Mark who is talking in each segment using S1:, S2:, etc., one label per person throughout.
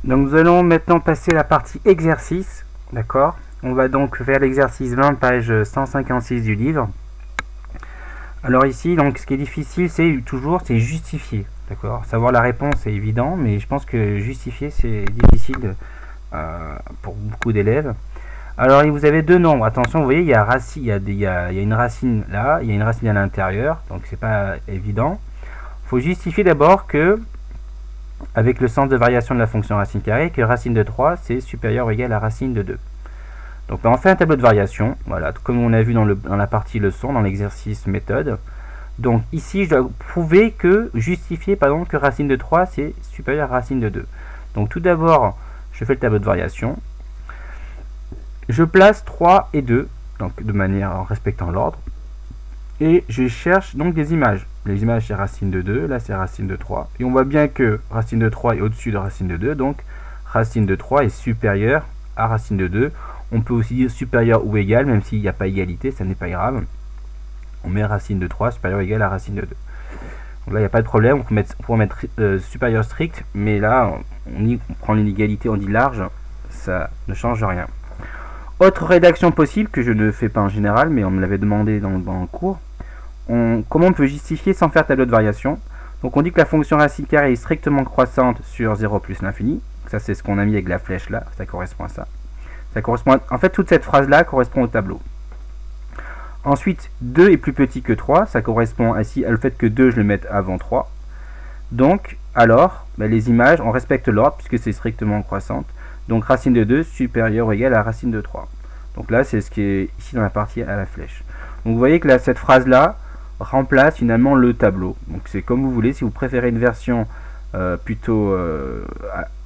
S1: Donc nous allons maintenant passer à la partie exercice, d'accord. On va donc faire l'exercice 20, page 156 du livre. Alors ici, donc ce qui est difficile, c'est justifier, d'accord. Savoir la réponse c'est évident, mais je pense que justifier c'est difficile pour beaucoup d'élèves. Alors vous avez deux nombres, attention, vous voyez il y a une racine là, il y a une racine à l'intérieur, donc c'est pas évident. Il faut justifier d'abord que, avec le sens de variation de la fonction racine carrée, que racine de 3 c'est supérieur ou égal à racine de 2. Donc on fait un tableau de variation, voilà, comme on a vu dans la partie leçon, dans l'exercice méthode. Donc ici je dois prouver que, justifier pardon, que racine de 3 c'est supérieur à racine de 2. Donc tout d'abord je fais le tableau de variation. Je place 3 et 2, donc de manière en respectant l'ordre. Et je cherche donc des images. Les images c'est racine de 2, là c'est racine de 3. Et on voit bien que racine de 3 est au-dessus de racine de 2, donc racine de 3 est supérieure à racine de 2. On peut aussi dire supérieur ou égal, même s'il n'y a pas égalité, ça n'est pas grave. On met racine de 3 supérieur ou égal à racine de 2. Donc là il n'y a pas de problème, on peut mettre supérieur strict, mais là on prend l'inégalité, on dit large, ça ne change rien. Autre rédaction possible, que je ne fais pas en général, mais on me l'avait demandé dans le cours. Comment on peut justifier sans faire tableau de variation? Donc on dit que la fonction racine carrée est strictement croissante sur 0 plus l'infini. Ça c'est ce qu'on a mis avec la flèche là, ça correspond à ça. Ça correspond en fait, toute cette phrase là correspond au tableau. Ensuite, 2 est plus petit que 3, ça correspond ici au fait que 2 je le mette avant 3. Donc, alors, les images, on respecte l'ordre puisque c'est strictement croissante. Donc racine de 2 supérieure ou égale à racine de 3. Donc là, c'est ce qui est ici dans la partie à la flèche. Donc vous voyez que là, cette phrase-là remplace finalement le tableau. Donc c'est comme vous voulez, si vous préférez une version plutôt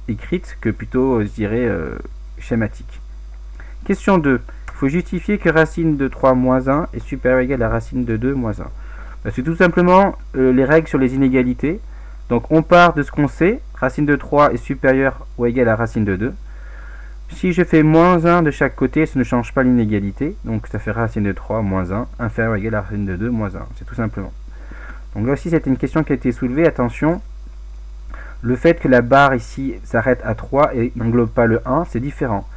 S1: écrite que plutôt, je dirais, schématique. Question 2. Il faut justifier que racine de 3 moins 1 est supérieure ou égale à racine de 2 moins 1. C'est tout simplement les règles sur les inégalités. Donc on part de ce qu'on sait, racine de 3 est supérieure ou égale à racine de 2. Si je fais moins 1 de chaque côté, ça ne change pas l'inégalité. Donc ça fait racine de 3 moins 1, inférieur ou égal à racine de 2 moins 1. C'est tout simplement. Donc là aussi, c'était une question qui a été soulevée. Attention, le fait que la barre ici s'arrête à 3 et n'englobe pas le 1, c'est différent.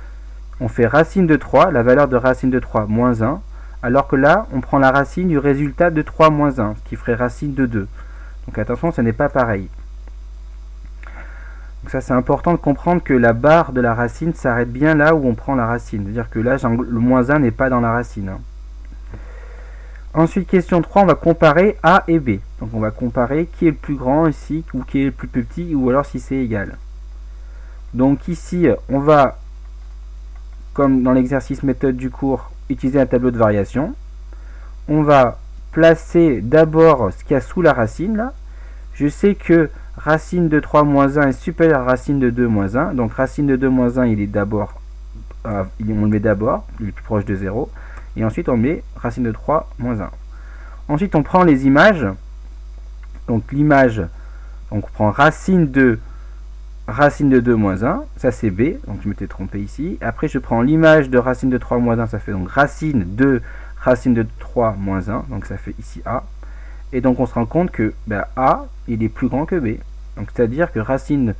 S1: On fait racine de 3, la valeur de racine de 3 moins 1, alors que là, on prend la racine du résultat de 3 moins 1, ce qui ferait racine de 2. Donc attention, ce n'est pas pareil. Donc ça c'est important de comprendre que la barre de la racine s'arrête bien là où on prend la racine. C'est-à-dire que là, le moins 1 n'est pas dans la racine. Ensuite, question 3, on va comparer A et B. Donc on va comparer qui est le plus grand ici, ou qui est le plus petit, ou alors si c'est égal. Donc ici, on va, comme dans l'exercice méthode du cours, utiliser un tableau de variation. On va placer d'abord ce qu'il y a sous la racine là. Je sais que racine de 3 moins 1 est supérieure à racine de 2 moins 1. Donc racine de 2 moins 1, il est d'abord, on le met d'abord, il est plus proche de 0. Et ensuite on met racine de 3 moins 1. Ensuite on prend les images. Donc l'image, on prend racine de 2 moins 1, ça c'est B, donc je m'étais trompé ici. Après je prends l'image de racine de 3 moins 1, ça fait donc racine de 3 moins 1, donc ça fait ici A. Et donc on se rend compte que A, il est plus grand que B. Donc c'est-à-dire que racine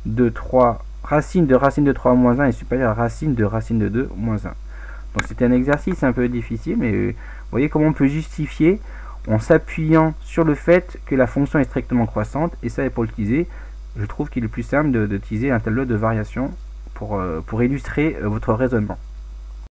S1: de 3 moins 1 est supérieure à racine de 2 moins 1. Donc c'était un exercice un peu difficile, mais vous voyez comment on peut justifier en s'appuyant sur le fait que la fonction est strictement croissante. Et ça, pour l'utiliser, je trouve qu'il est plus simple d'utiliser un tableau de variation pour illustrer votre raisonnement.